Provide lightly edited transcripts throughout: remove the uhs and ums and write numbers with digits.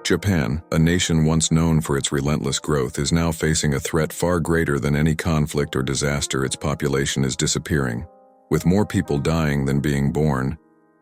Japan, a nation once known for its relentless growth, is now facing a threat far greater than any conflict or disaster. Its population is disappearing. With more people dying than being born,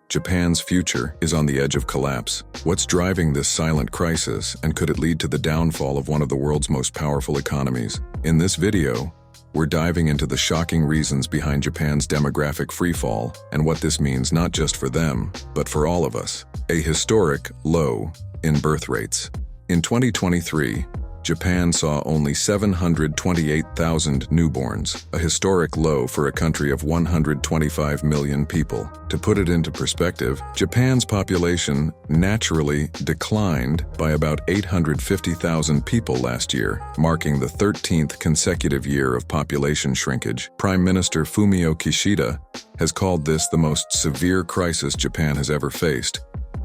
Japan's future is on the edge of collapse. What's driving this silent crisis, and could it lead to the downfall of one of the world's most powerful economies? In this video, we're diving into the shocking reasons behind Japan's demographic freefall and what this means not just for them, but for all of us. A historic low in birth rates. In 2023, Japan saw only 728,000 newborns, a historic low for a country of 125 million people. To put it into perspective, Japan's population naturally declined by about 850,000 people last year, marking the 13th consecutive year of population shrinkage. Prime Minister Fumio Kishida has called this the most severe crisis Japan has ever faced,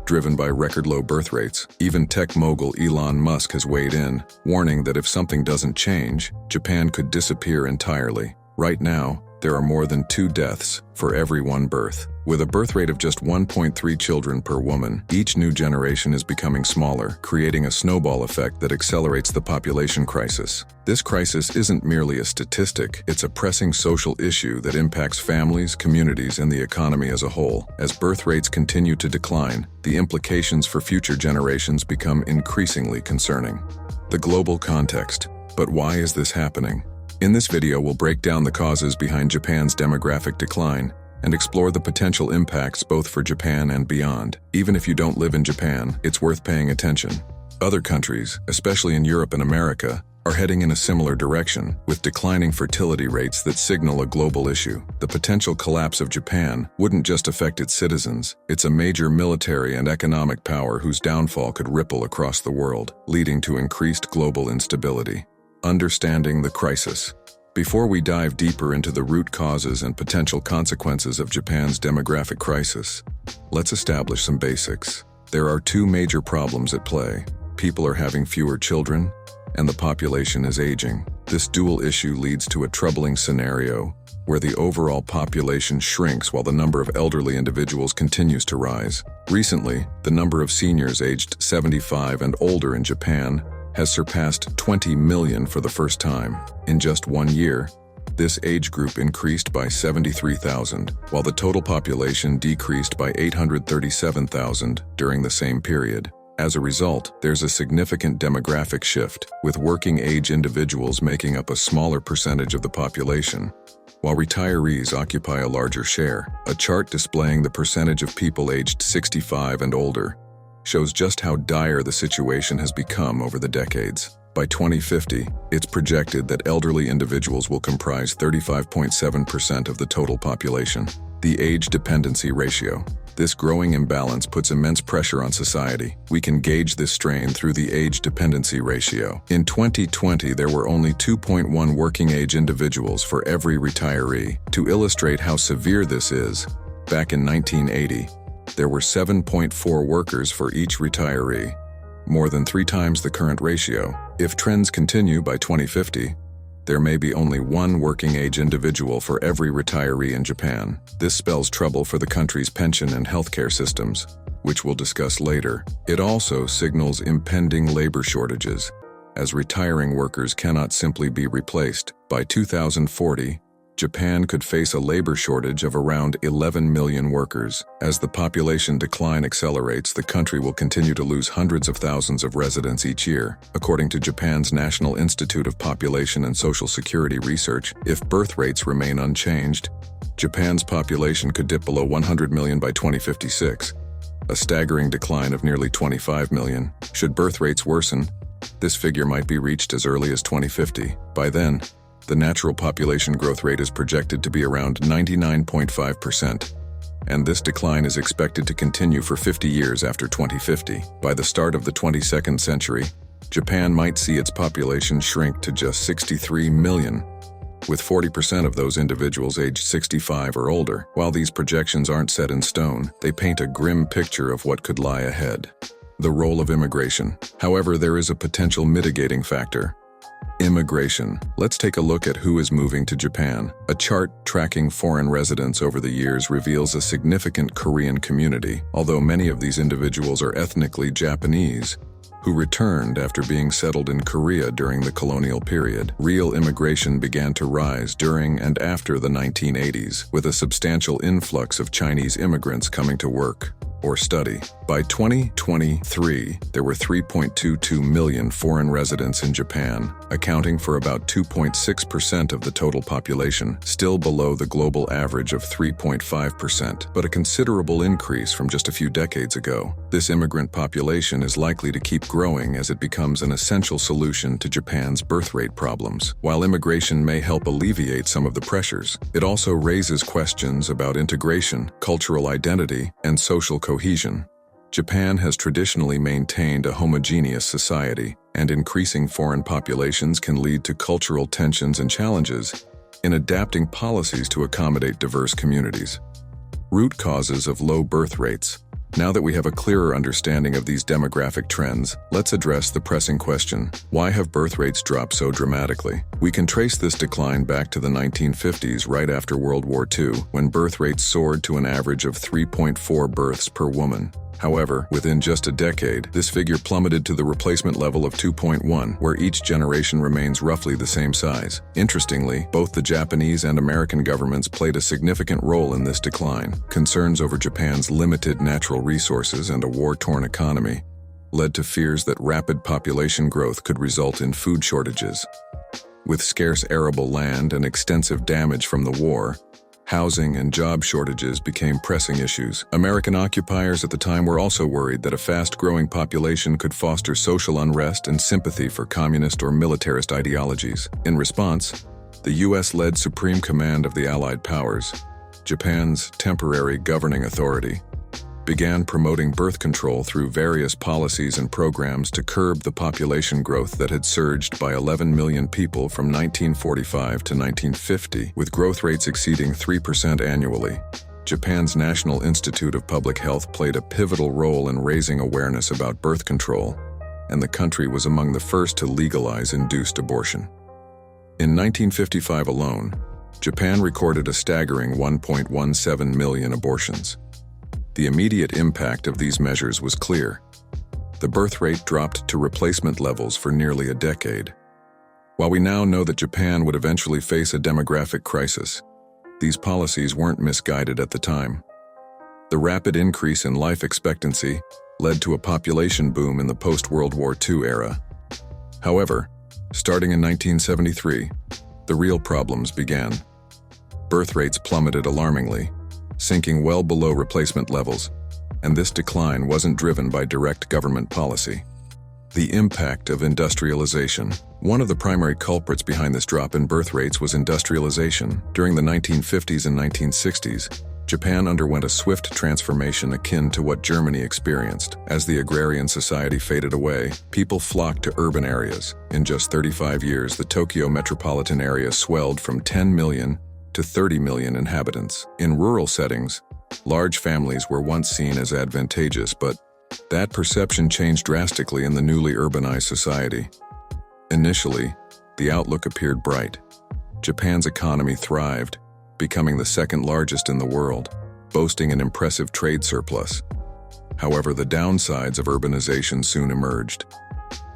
driven by record-low birth rates. Even tech mogul Elon Musk has weighed in, warning that if something doesn't change, Japan could disappear entirely. Right now, there are more than 2 deaths for every 1 birth. With a birth rate of just 1.3 children per woman, each new generation is becoming smaller, creating a snowball effect that accelerates the population crisis. This crisis isn't merely a statistic, it's a pressing social issue that impacts families, communities, and the economy as a whole. As birth rates continue to decline, the implications for future generations become increasingly concerning. The global context. But why is this happening? In this video, we'll break down the causes behind Japan's demographic decline and explore the potential impacts both for Japan and beyond. Even if you don't live in Japan, it's worth paying attention. Other countries, especially in Europe and America, are heading in a similar direction, with declining fertility rates that signal a global issue. The potential collapse of Japan wouldn't just affect its citizens, it's a major military and economic power whose downfall could ripple across the world, leading to increased global instability. Understanding the crisis. Before we dive deeper into the root causes and potential consequences of Japan's demographic crisis, let's establish some basics. There are 2 major problems at play. People are having fewer children, and the population is aging. This dual issue leads to a troubling scenario where the overall population shrinks while the number of elderly individuals continues to rise. Recently, the number of seniors aged 75 and older in Japan has surpassed 20 million for the first time. In just 1 year, this age group increased by 73,000, while the total population decreased by 837,000 during the same period. As a result, there's a significant demographic shift, with working-age individuals making up a smaller percentage of the population, while retirees occupy a larger share. A chart displaying the percentage of people aged 65 and older shows just how dire the situation has become over the decades. By 2050, it's projected that elderly individuals will comprise 35.7% of the total population. The age dependency ratio. This growing imbalance puts immense pressure on society. We can gauge this strain through the age dependency ratio. In 2020, there were only 2.1 working-age individuals for every retiree. To illustrate how severe this is, back in 1980, there were 7.4 workers for each retiree, more than 3 times the current ratio. If trends continue by 2050, there may be only 1 working-age individual for every retiree in Japan. This spells trouble for the country's pension and healthcare systems, which we'll discuss later. It also signals impending labor shortages, as retiring workers cannot simply be replaced. By 2040, Japan could face a labor shortage of around 11 million workers. As the population decline accelerates, the country will continue to lose hundreds of thousands of residents each year. According to Japan's National Institute of Population and Social Security Research, if birth rates remain unchanged, Japan's population could dip below 100 million by 2056, a staggering decline of nearly 25 million. Should birth rates worsen, this figure might be reached as early as 2050. By then, the natural population growth rate is projected to be around 99.5%, and this decline is expected to continue for 50 years after 2050. By the start of the 22nd century, Japan might see its population shrink to just 63 million, with 40% of those individuals aged 65 or older. While these projections aren't set in stone, they paint a grim picture of what could lie ahead. The role of immigration. However, there is a potential mitigating factor. Immigration. Let's take a look at who is moving to Japan. A chart tracking foreign residents over the years reveals a significant Korean community. Although many of these individuals are ethnically Japanese, who returned after being settled in Korea during the colonial period. Real immigration began to rise during and after the 1980s, with a substantial influx of Chinese immigrants coming to work or study. By 2023, there were 3.22 million foreign residents in Japan, accounting for about 2.6% of the total population, still below the global average of 3.5%, but a considerable increase from just a few decades ago. This immigrant population is likely to keep growing as it becomes an essential solution to Japan's birth rate problems. While immigration may help alleviate some of the pressures, it also raises questions about integration, cultural identity, and social cohesion. Japan has traditionally maintained a homogeneous society, and increasing foreign populations can lead to cultural tensions and challenges in adapting policies to accommodate diverse communities. Root causes of low birth rates. Now that we have a clearer understanding of these demographic trends, let's address the pressing question: why have birth rates dropped so dramatically? We can trace this decline back to the 1950s, right after World War II, when birth rates soared to an average of 3.4 births per woman. However, within just a decade, this figure plummeted to the replacement level of 2.1, where each generation remains roughly the same size. Interestingly, both the Japanese and American governments played a significant role in this decline. Concerns over Japan's limited natural resources and a war-torn economy led to fears that rapid population growth could result in food shortages. With scarce arable land and extensive damage from the war, housing and job shortages became pressing issues. American occupiers at the time were also worried that a fast-growing population could foster social unrest and sympathy for communist or militarist ideologies. In response, the U.S. led Supreme Command of the Allied Powers, Japan's temporary governing authority, began promoting birth control through various policies and programs to curb the population growth that had surged by 11 million people from 1945 to 1950, with growth rates exceeding 3% annually. Japan's National Institute of Public Health played a pivotal role in raising awareness about birth control, and the country was among the first to legalize induced abortion. In 1955 alone, Japan recorded a staggering 1.17 million abortions. The immediate impact of these measures was clear. The birth rate dropped to replacement levels for nearly a decade. While we now know that Japan would eventually face a demographic crisis, these policies weren't misguided at the time. The rapid increase in life expectancy led to a population boom in the post-World War II era. However, starting in 1973, the real problems began. Birth rates plummeted alarmingly, sinking well below replacement levels, and this decline wasn't driven by direct government policy. The impact of industrialization. One of the primary culprits behind this drop in birth rates was industrialization. During the 1950s and 1960s, Japan underwent a swift transformation akin to what Germany experienced. As the agrarian society faded away, people flocked to urban areas. In just 35 years, the Tokyo metropolitan area swelled from 10 million to 30 million inhabitants. In rural settings, large families were once seen as advantageous, but that perception changed drastically in the newly urbanized society. Initially, the outlook appeared bright. Japan's economy thrived, becoming the second largest in the world, boasting an impressive trade surplus. However, the downsides of urbanization soon emerged.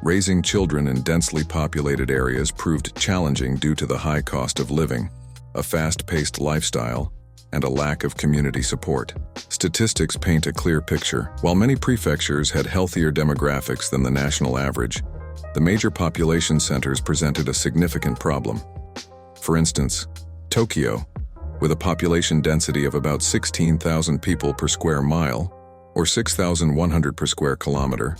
Raising children in densely populated areas proved challenging due to the high cost of living, a fast-paced lifestyle, and a lack of community support. Statistics paint a clear picture. While many prefectures had healthier demographics than the national average, the major population centers presented a significant problem. For instance, Tokyo, with a population density of about 16,000 people per square mile, or 6,100 per square kilometer,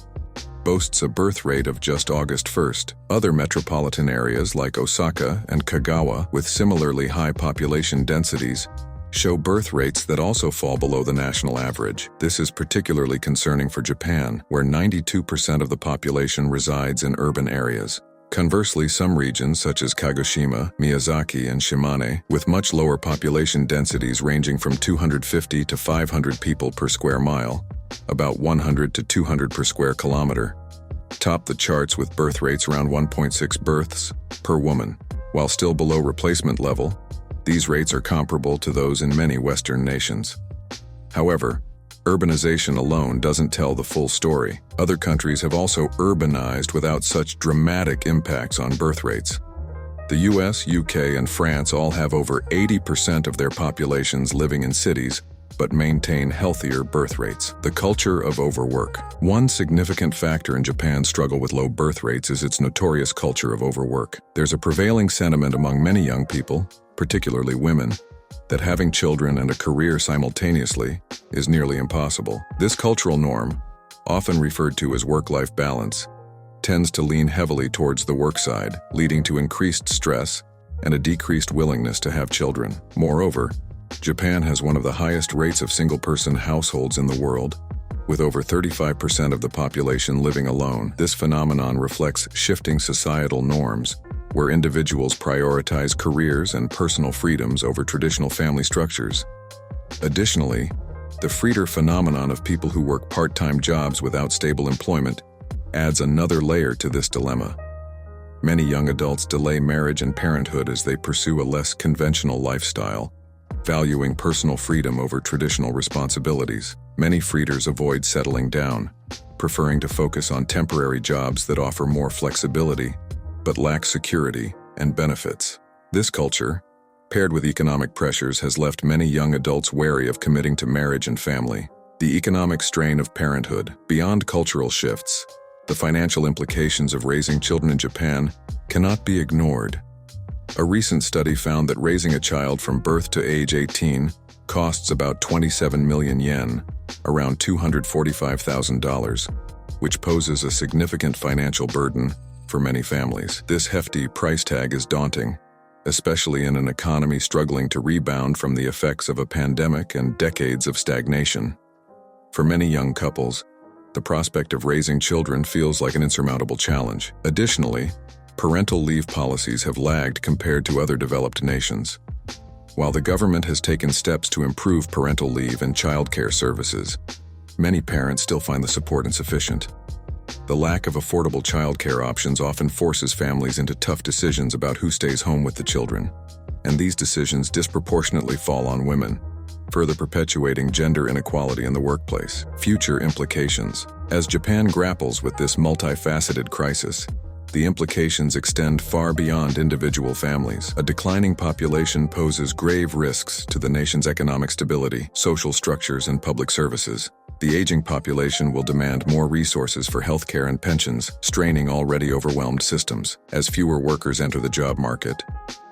boasts a birth rate of just August 1st. Other metropolitan areas like Osaka and Kagawa, with similarly high population densities, show birth rates that also fall below the national average. This is particularly concerning for Japan, where 92% of the population resides in urban areas. Conversely, some regions such as Kagoshima, Miyazaki, and Shimane, with much lower population densities ranging from 250 to 500 people per square mile, about 100 to 200 per square kilometer, top the charts with birth rates around 1.6 births per woman. While still below replacement level, these rates are comparable to those in many Western nations. However, Urbanization alone doesn't tell the full story. Other countries have also urbanized without such dramatic impacts on birth rates. The US, UK, and France all have over 80% of their populations living in cities, but maintain healthier birth rates. The culture of overwork. One significant factor in Japan's struggle with low birth rates is its notorious culture of overwork. There's a prevailing sentiment among many young people, particularly women, that having children and a career simultaneously is nearly impossible. This cultural norm, often referred to as work-life balance, tends to lean heavily towards the work side, leading to increased stress and a decreased willingness to have children. Moreover, Japan has one of the highest rates of single-person households in the world, with over 35% of the population living alone. This phenomenon reflects shifting societal norms, where individuals prioritize careers and personal freedoms over traditional family structures. Additionally, the Freeder phenomenon of people who work part-time jobs without stable employment adds another layer to this dilemma. Many young adults delay marriage and parenthood as they pursue a less conventional lifestyle, valuing personal freedom over traditional responsibilities. Many Freeders avoid settling down, preferring to focus on temporary jobs that offer more flexibility, but lack security and benefits. This culture, paired with economic pressures, has left many young adults wary of committing to marriage and family. The economic strain of parenthood, beyond cultural shifts, the financial implications of raising children in Japan cannot be ignored. A recent study found that raising a child from birth to age 18 costs about 27 million yen, around $245,000, which poses a significant financial burden for many families. This hefty price tag is daunting, especially in an economy struggling to rebound from the effects of a pandemic and decades of stagnation. For many young couples, the prospect of raising children feels like an insurmountable challenge. Additionally, parental leave policies have lagged compared to other developed nations. While the government has taken steps to improve parental leave and childcare services, many parents still find the support insufficient. The lack of affordable childcare options often forces families into tough decisions about who stays home with the children, and these decisions disproportionately fall on women, further perpetuating gender inequality in the workplace. Future implications. As Japan grapples with this multifaceted crisis, the implications extend far beyond individual families. A declining population poses grave risks to the nation's economic stability, social structures, and public services. The aging population will demand more resources for healthcare and pensions, straining already overwhelmed systems. As fewer workers enter the job market,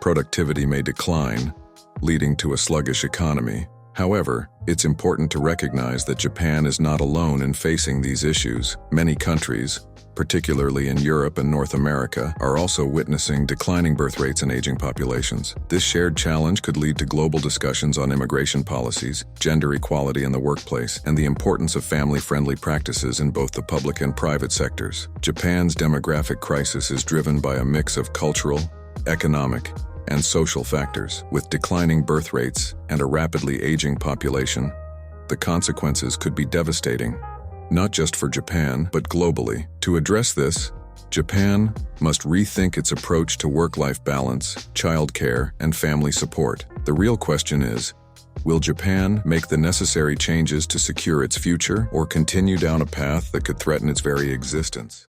productivity may decline, leading to a sluggish economy. However, it's important to recognize that Japan is not alone in facing these issues. Many countries, particularly in Europe and North America, are also witnessing declining birth rates and aging populations. This shared challenge could lead to global discussions on immigration policies, gender equality in the workplace, and the importance of family-friendly practices in both the public and private sectors. Japan's demographic crisis is driven by a mix of cultural, economic, and social factors. With declining birth rates and a rapidly aging population, the consequences could be devastating, not just for Japan, but globally. To address this, Japan must rethink its approach to work-life balance, childcare, and family support. The real question is, will Japan make the necessary changes to secure its future, or continue down a path that could threaten its very existence?